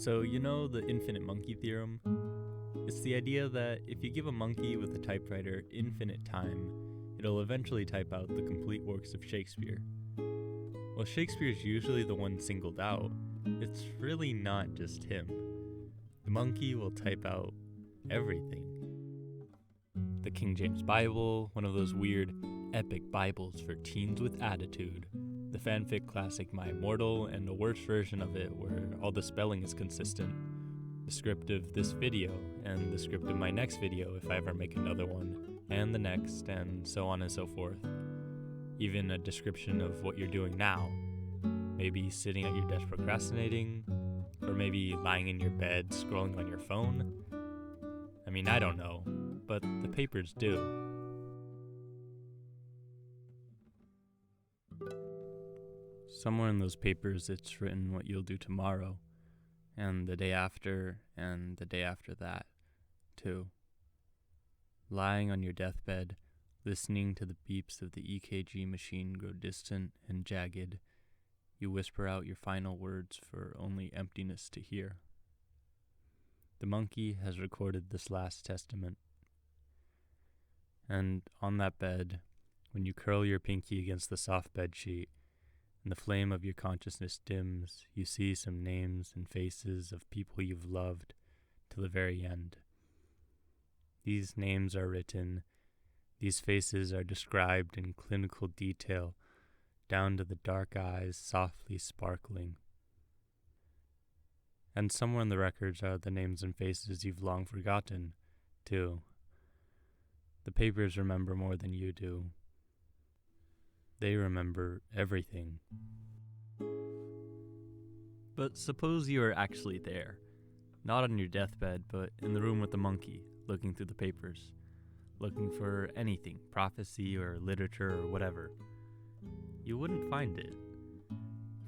So you know the infinite monkey theorem? It's the idea that if you give a monkey with a typewriter infinite time, it'll eventually type out the complete works of Shakespeare. While Shakespeare's usually the one singled out, it's really not just him. The monkey will type out everything. The King James Bible, one of those weird, epic Bibles for teens with attitude. The fanfic classic My Immortal, and a worse version of it where all the spelling is consistent. The script of this video, and the script of my next video if I ever make another one, and the next, and so on and so forth. Even a description of what you're doing now. Maybe sitting at your desk procrastinating, or maybe lying in your bed scrolling on your phone. I mean, I don't know, but the papers do. Somewhere in those papers it's written what you'll do tomorrow, and the day after, and the day after that, too. Lying on your deathbed, listening to the beeps of the EKG machine grow distant and jagged, you whisper out your final words for only emptiness to hear. The monkey has recorded this last testament. And on that bed, when you curl your pinky against the soft bed sheet, and the flame of your consciousness dims, you see some names and faces of people you've loved till the very end. These names are written, these faces are described in clinical detail, down to the dark eyes softly sparkling. And somewhere in the records are the names and faces you've long forgotten, too. The papers remember more than you do. They remember everything. But suppose you are actually there, not on your deathbed, but in the room with the monkey, looking through the papers, looking for anything, prophecy or literature or whatever. You wouldn't find it.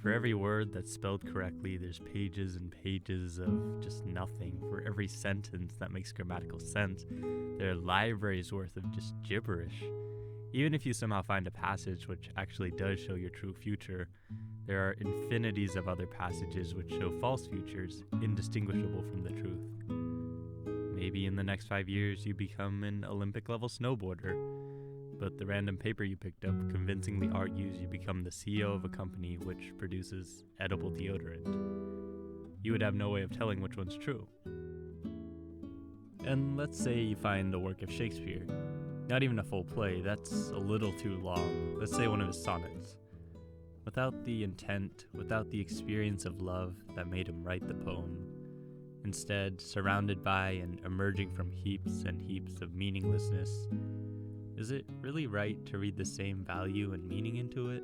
For every word that's spelled correctly, there's pages and pages of just nothing. For every sentence that makes grammatical sense, there are libraries worth of just gibberish. Even if you somehow find a passage which actually does show your true future, there are infinities of other passages which show false futures, indistinguishable from the truth. Maybe in the next 5 years you become an Olympic-level snowboarder, but the random paper you picked up convincingly argues you become the CEO of a company which produces edible deodorant. You would have no way of telling which one's true. And let's say you find a work of Shakespeare. Not even a full play, that's a little too long. Let's say one of his sonnets. Without the intent, without the experience of love that made him write the poem. Instead, surrounded by and emerging from heaps and heaps of meaninglessness, is it really right to read the same value and meaning into it?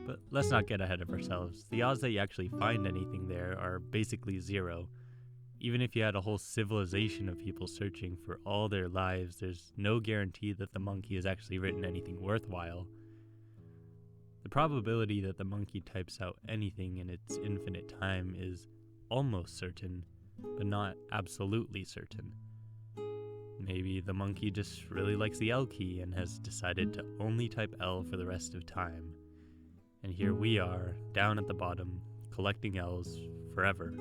But let's not get ahead of ourselves. The odds that you actually find anything there are basically zero. Even if you had a whole civilization of people searching for all their lives, there's no guarantee that the monkey has actually written anything worthwhile. The probability that the monkey types out anything in its infinite time is almost certain, but not absolutely certain. Maybe the monkey just really likes the L key and has decided to only type L for the rest of time. And here we are, down at the bottom, collecting L's forever.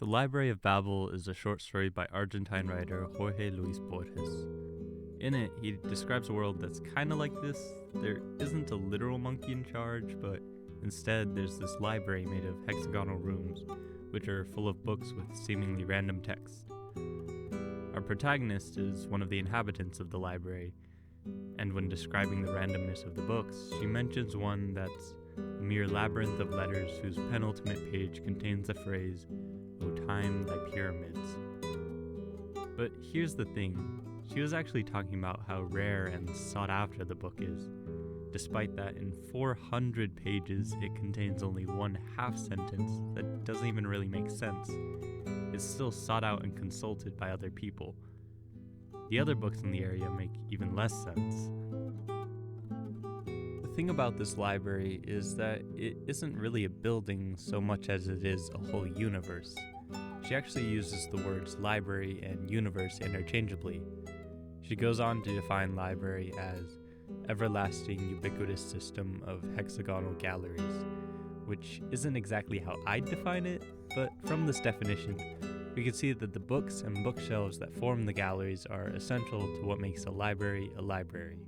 The Library of Babel is a short story by Argentine writer Jorge Luis Borges. In it, he describes a world that's kind of like this. There isn't a literal monkey in charge, but instead there's this library made of hexagonal rooms, which are full of books with seemingly random text. Our protagonist is one of the inhabitants of the library, and when describing the randomness of the books, she mentions one that's a mere labyrinth of letters whose penultimate page contains the phrase, "O time thy pyramids." But here's the thing, she was actually talking about how rare and sought after the book is, despite that in 400 pages it contains only one half sentence that doesn't even really make sense. It's still sought out and consulted by other people. The other books in the area make even less sense. The thing about this library is that it isn't really a building so much as it is a whole universe. She actually uses the words library and universe interchangeably. She goes on to define library as everlasting ubiquitous system of hexagonal galleries, which isn't exactly how I'd define it, but from this definition, we can see that the books and bookshelves that form the galleries are essential to what makes a library a library.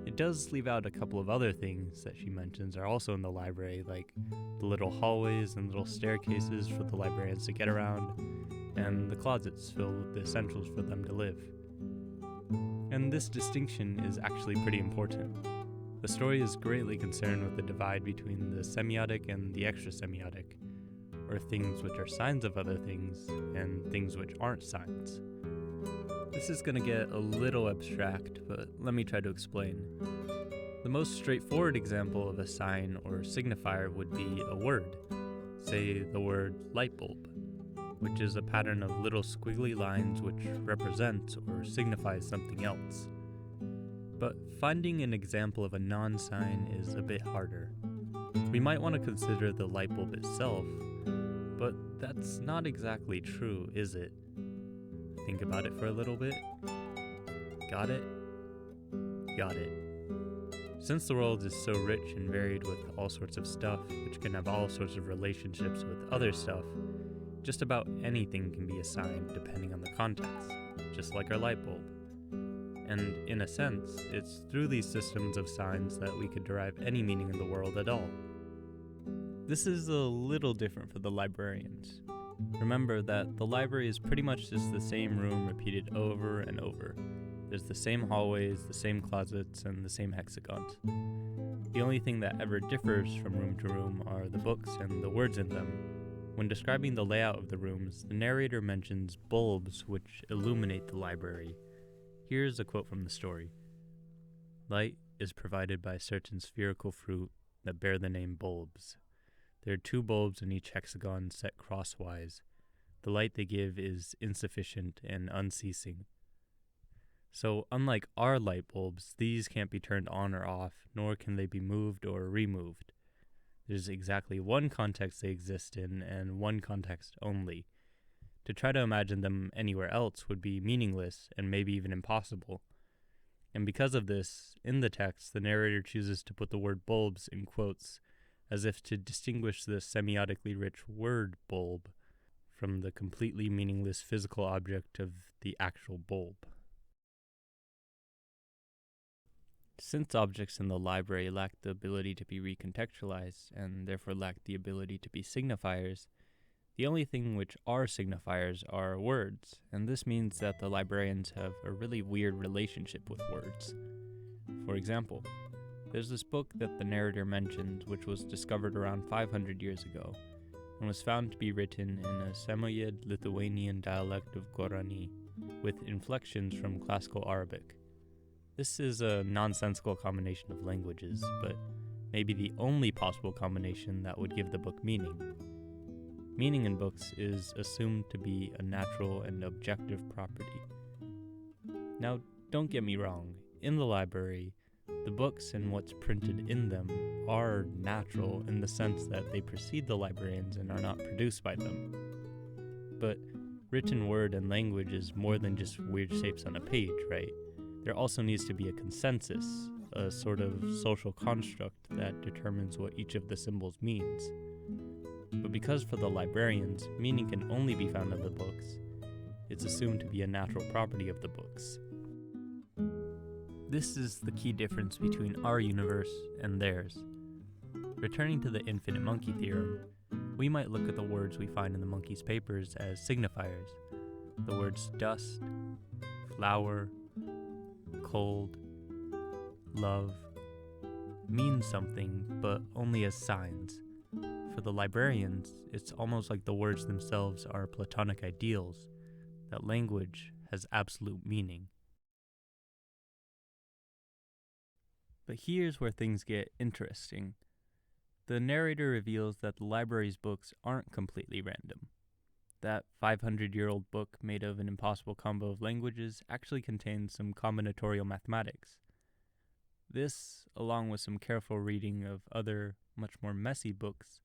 It does leave out a couple of other things that she mentions are also in the library, like the little hallways and little staircases for the librarians to get around, and the closets filled with the essentials for them to live. And this distinction is actually pretty important. The story is greatly concerned with the divide between the semiotic and the extrasemiotic, or things which are signs of other things and things which aren't signs. This is going to get a little abstract, but let me try to explain. The most straightforward example of a sign or signifier would be a word, say the word light bulb, which is a pattern of little squiggly lines which represents or signifies something else. But finding an example of a non-sign is a bit harder. We might want to consider the light bulb itself, but that's not exactly true, is it? Think about it for a little bit. Got it? Got it. Since the world is so rich and varied with all sorts of stuff, which can have all sorts of relationships with other stuff, just about anything can be a sign depending on the context, just like our light bulb. And in a sense, it's through these systems of signs that we could derive any meaning in the world at all. This is a little different for the librarians. Remember that the library is pretty much just the same room repeated over and over. There's the same hallways, the same closets, and the same hexagons. The only thing that ever differs from room to room are the books and the words in them. When describing the layout of the rooms, the narrator mentions bulbs which illuminate the library. Here's a quote from the story. Light is provided by certain spherical fruit that bear the name bulbs. There are 2 bulbs in each hexagon set crosswise. The light they give is insufficient and unceasing. So unlike our light bulbs, these can't be turned on or off, nor can they be moved or removed. There's exactly one context they exist in, and one context only. To try to imagine them anywhere else would be meaningless and maybe even impossible. And because of this, in the text, the narrator chooses to put the word bulbs in quotes, as if to distinguish the semiotically rich word bulb from the completely meaningless physical object of the actual bulb. Since objects in the library lack the ability to be recontextualized, and therefore lack the ability to be signifiers, the only thing which are signifiers are words, and this means that the librarians have a really weird relationship with words. For example, there's this book that the narrator mentions which was discovered around 500 years ago, and was found to be written in a Samoyed Lithuanian dialect of Guarani, with inflections from classical Arabic. This is a nonsensical combination of languages, but maybe the only possible combination that would give the book meaning. Meaning in books is assumed to be a natural and objective property. Now, don't get me wrong, in the library, the books and what's printed in them are natural in the sense that they precede the librarians and are not produced by them. But written word and language is more than just weird shapes on a page, right? There also needs to be a consensus, a sort of social construct that determines what each of the symbols means. But because for the librarians, meaning can only be found in the books, it's assumed to be a natural property of the books. This is the key difference between our universe and theirs. Returning to the infinite monkey theorem, we might look at the words we find in the monkey's papers as signifiers. The words dust, flower, cold, love, mean something, but only as signs. For the librarians, it's almost like the words themselves are Platonic ideals, that language has absolute meaning. But here's where things get interesting. The narrator reveals that the library's books aren't completely random. That 500-year-old book made of an impossible combo of languages actually contains some combinatorial mathematics. This, along with some careful reading of other, much more messy books,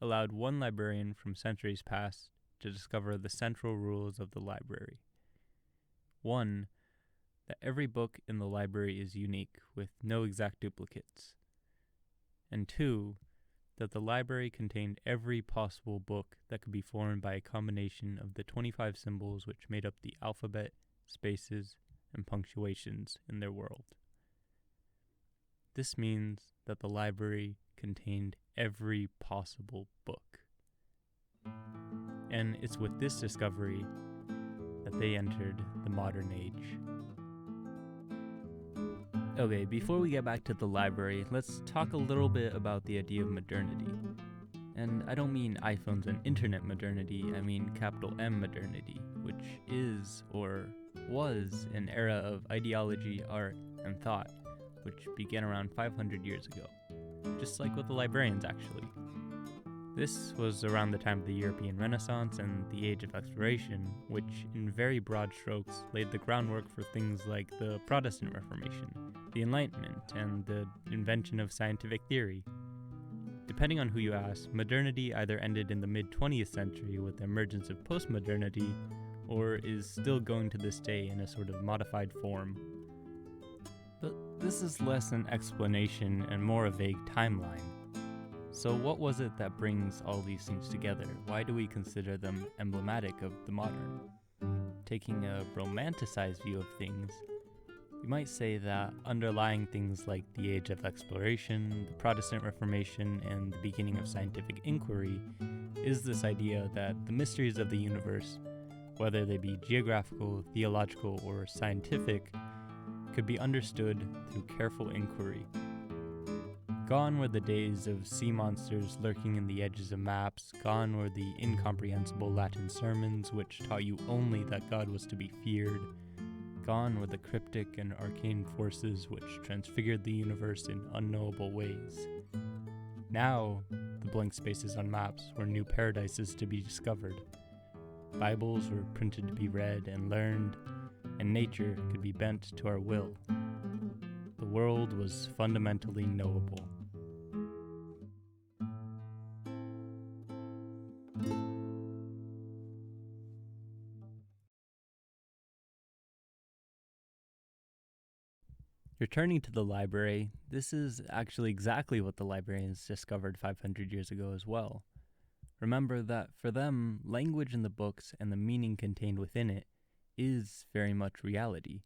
allowed one librarian from centuries past to discover the central rules of the library. One, that every book in the library is unique, with no exact duplicates. And 2, that the library contained every possible book that could be formed by a combination of the 25 symbols which made up the alphabet, spaces, and punctuations in their world. This means that the library contained every possible book. And it's with this discovery that they entered the modern age. Okay, before we get back to the library, let's talk a little bit about the idea of modernity. And I don't mean iPhones and internet modernity, I mean capital M modernity, which is, or was, an era of ideology, art, and thought, which began around 500 years ago. Just like with the librarians, actually. This was around the time of the European Renaissance and the Age of Exploration, which, in very broad strokes, laid the groundwork for things like the Protestant Reformation, the Enlightenment, and the invention of scientific theory. Depending on who you ask, modernity either ended in the mid-20th century with the emergence of postmodernity, or is still going to this day in a sort of modified form. But this is less an explanation and more a vague timeline. So what was it that brings all these things together? Why do we consider them emblematic of the modern? Taking a romanticized view of things, you might say that underlying things like the Age of Exploration, the Protestant Reformation, and the beginning of scientific inquiry is this idea that the mysteries of the universe, whether they be geographical, theological, or scientific, could be understood through careful inquiry. Gone were the days of sea monsters lurking in the edges of maps, gone were the incomprehensible Latin sermons which taught you only that God was to be feared, gone were the cryptic and arcane forces which transfigured the universe in unknowable ways. Now, the blank spaces on maps were new paradises to be discovered. Bibles were printed to be read and learned, and nature could be bent to our will. The world was fundamentally knowable. Returning to the library, this is actually exactly what the librarians discovered 500 years ago as well. Remember that for them, language in the books and the meaning contained within it is very much reality.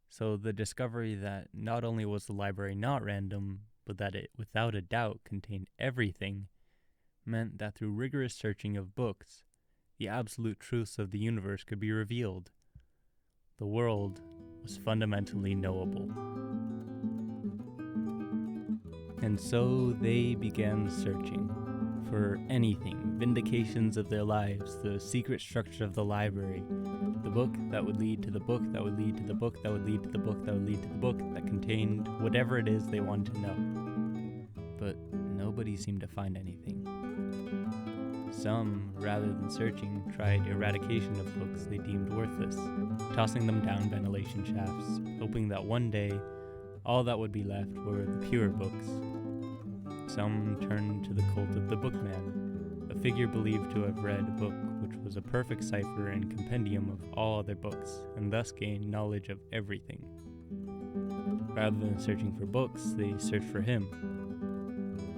So the discovery that not only was the library not random, but that it without a doubt contained everything, meant that through rigorous searching of books, the absolute truths of the universe could be revealed. The world was fundamentally knowable. And so they began searching for anything, vindications of their lives, the secret structure of the library, the book that would lead to the book that would lead to the book that would lead to the book that would lead to the book that contained whatever it is they wanted to know. But nobody seemed to find anything. Some, rather than searching, tried eradication of books they deemed worthless, tossing them down ventilation shafts, hoping that one day all that would be left were the pure books. Some turned to the cult of the Bookman, a figure believed to have read a book which was a perfect cipher and compendium of all other books, and thus gained knowledge of everything. Rather than searching for books, they searched for him.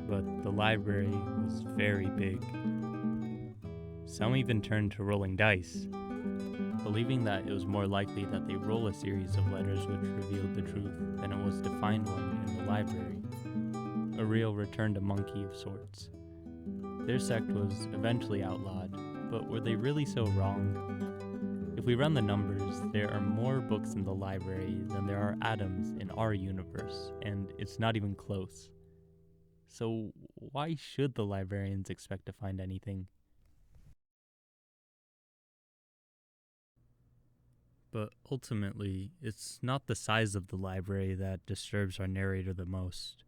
But the library was very big. Some even turned to rolling dice, believing that it was more likely that they roll a series of letters which revealed the truth than it was to find one in the library. A real return to monkey of sorts. Their sect was eventually outlawed, but were they really so wrong? If we run the numbers, there are more books in the library than there are atoms in our universe, and it's not even close. So why should the librarians expect to find anything? But ultimately, it's not the size of the library that disturbs our narrator the most.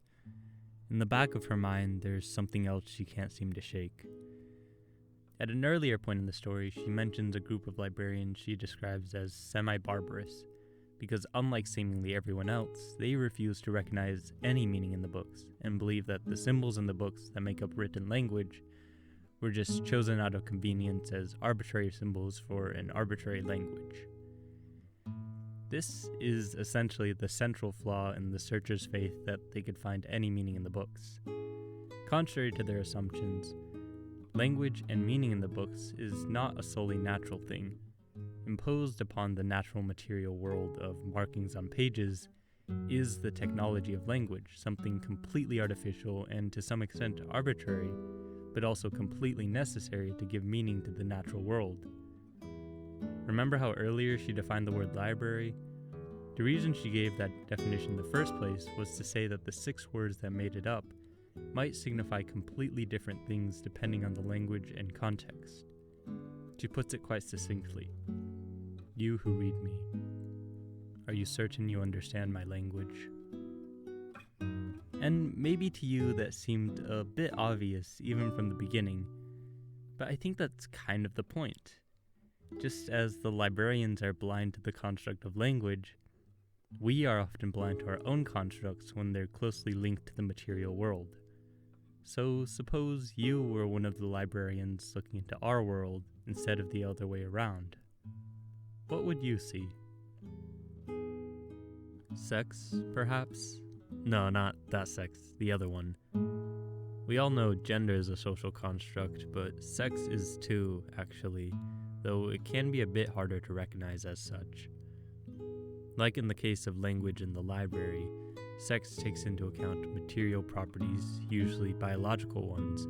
In the back of her mind, there's something else she can't seem to shake. At an earlier point in the story, she mentions a group of librarians she describes as semi-barbarous, because unlike seemingly everyone else, they refuse to recognize any meaning in the books, and believe that the symbols in the books that make up written language were just chosen out of convenience as arbitrary symbols for an arbitrary language. This is essentially the central flaw in the searcher's faith that they could find any meaning in the books. Contrary to their assumptions, language and meaning in the books is not a solely natural thing. Imposed upon the natural material world of markings on pages is the technology of language, something completely artificial and to some extent arbitrary, but also completely necessary to give meaning to the natural world. Remember how earlier she defined the word library? The reason she gave that definition in the first place was to say that the 6 words that made it up might signify completely different things depending on the language and context. She puts it quite succinctly. You who read me, are you certain you understand my language? And maybe to you that seemed a bit obvious even from the beginning, but I think that's kind of the point. Just as the librarians are blind to the construct of language, we are often blind to our own constructs when they're closely linked to the material world. So suppose you were one of the librarians looking into our world instead of the other way around. What would you see? Sex, perhaps? No, not that sex, the other one. We all know gender is a social construct, but sex is too, actually, though it can be a bit harder to recognize as such. Like in the case of language in the library, sex takes into account material properties, usually biological ones,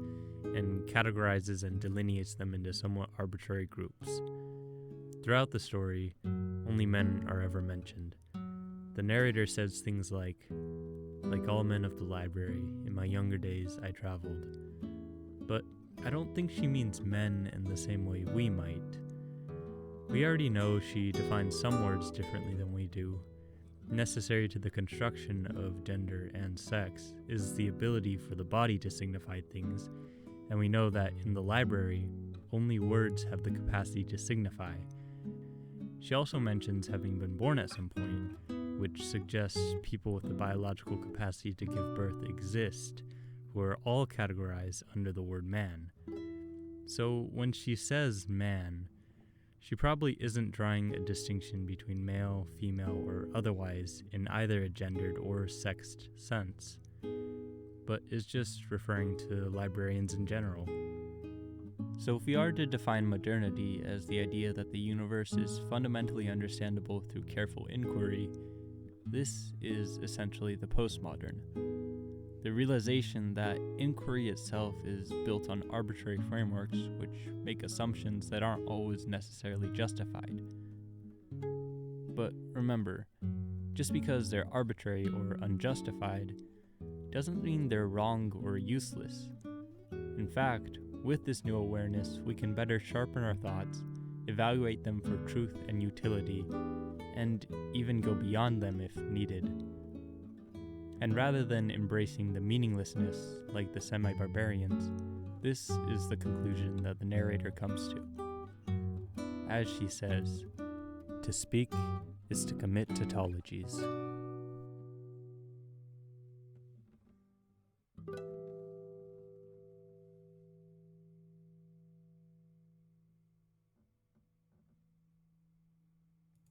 and categorizes and delineates them into somewhat arbitrary groups. Throughout the story, only men are ever mentioned. The narrator says things like all men of the library, in my younger days I traveled. But I don't think she means men in the same way we might. We already know she defines some words differently than we do. Necessary to the construction of gender and sex is the ability for the body to signify things, and we know that in the library, only words have the capacity to signify. She also mentions having been born at some point, which suggests people with the biological capacity to give birth exist, who are all categorized under the word man. So when she says man, she probably isn't drawing a distinction between male, female, or otherwise in either a gendered or sexed sense, but is just referring to librarians in general. So if we are to define modernity as the idea that the universe is fundamentally understandable through careful inquiry, this is essentially the postmodern. The realization that inquiry itself is built on arbitrary frameworks which make assumptions that aren't always necessarily justified. But remember, just because they're arbitrary or unjustified doesn't mean they're wrong or useless. In fact, with this new awareness, we can better sharpen our thoughts, evaluate them for truth and utility, and even go beyond them if needed. And rather than embracing the meaninglessness like the semi-barbarians, this is the conclusion that the narrator comes to. As she says, to speak is to commit tautologies.